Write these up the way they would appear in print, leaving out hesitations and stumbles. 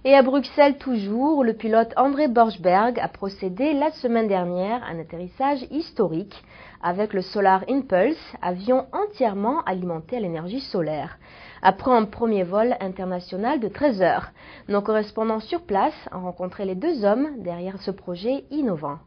Et à Bruxelles toujours, le pilote André Borschberg a procédé la semaine dernière à un atterrissage historique avec le Solar Impulse, avion entièrement alimenté à l'énergie solaire. Après un premier vol international de 13 heures, nos correspondants sur place ont rencontré les deux hommes derrière ce projet innovant.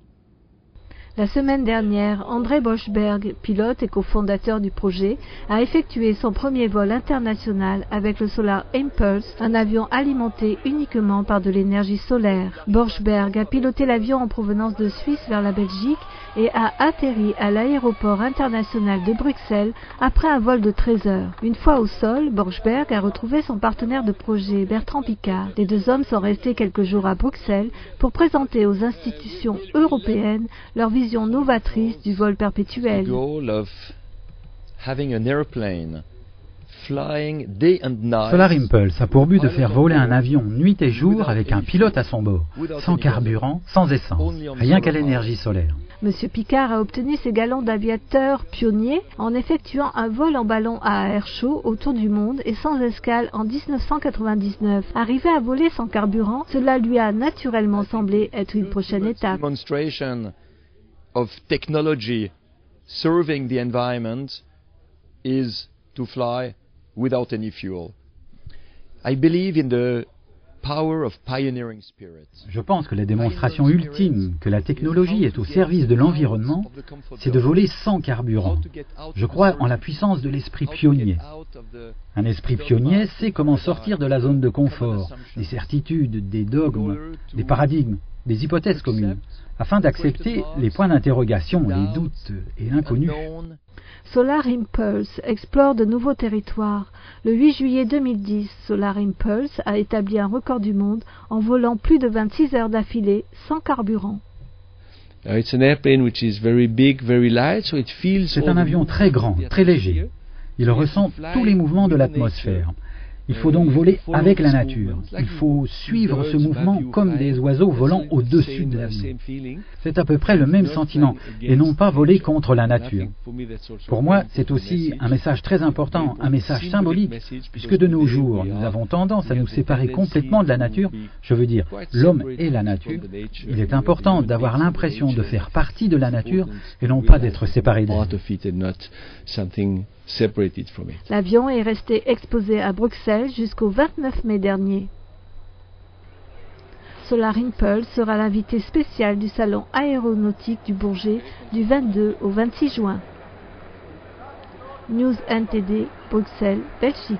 La semaine dernière, André Borschberg, pilote et cofondateur du projet, a effectué son premier vol international avec le Solar Impulse, un avion alimenté uniquement par de l'énergie solaire. Borschberg a piloté l'avion en provenance de Suisse vers la Belgique et a atterri à l'aéroport international de Bruxelles après un vol de 13 heures. Une fois au sol, Borschberg a retrouvé son partenaire de projet, Bertrand Piccard. Les deux hommes sont restés quelques jours à Bruxelles pour présenter aux institutions européennes leur vision novatrice du vol perpétuel. Solar Impulse a pour but de faire voler un avion nuit et jour avec un pilote à son bord, sans carburant, sans essence, rien qu'à l'énergie solaire. Monsieur Piccard a obtenu ses galons d'aviateur pionnier en effectuant un vol en ballon à air chaud autour du monde et sans escale en 1999. Arrivé à voler sans carburant, cela lui a naturellement semblé être une prochaine étape. Of technology serving the environment is to fly without any fuel. I believe in the power of pioneering spirit. Je pense que la démonstration ultime que la technologie est au service de l'environnement, c'est de voler sans carburant. Je crois en la puissance de l'esprit pionnier. Un esprit pionnier sait comment sortir de la zone de confort, des certitudes, des dogmes, des paradigmes, des hypothèses communes, afin d'accepter les points d'interrogation, les doutes et l'inconnu. Solar Impulse explore de nouveaux territoires. Le 8 juillet 2010, Solar Impulse a établi un record du monde en volant plus de 26 heures d'affilée sans carburant. C'est un avion très grand, très léger. Il ressent tous les mouvements de l'atmosphère. Il faut donc voler avec la nature. Il faut suivre ce mouvement comme des oiseaux volant au-dessus de l'avion. C'est à peu près le même sentiment, et non pas voler contre la nature. Pour moi, c'est aussi un message très important, un message symbolique, puisque de nos jours, nous avons tendance à nous séparer complètement de la nature, je veux dire l'homme et la nature. Il est important d'avoir l'impression de faire partie de la nature, et non pas d'être séparé d'elle. L'avion est resté exposé à Bruxelles jusqu'au 29 mai dernier. Solar Impulse sera l'invité spécial du salon aéronautique du Bourget du 22 au 26 juin. News NTD, Bruxelles, Belgique.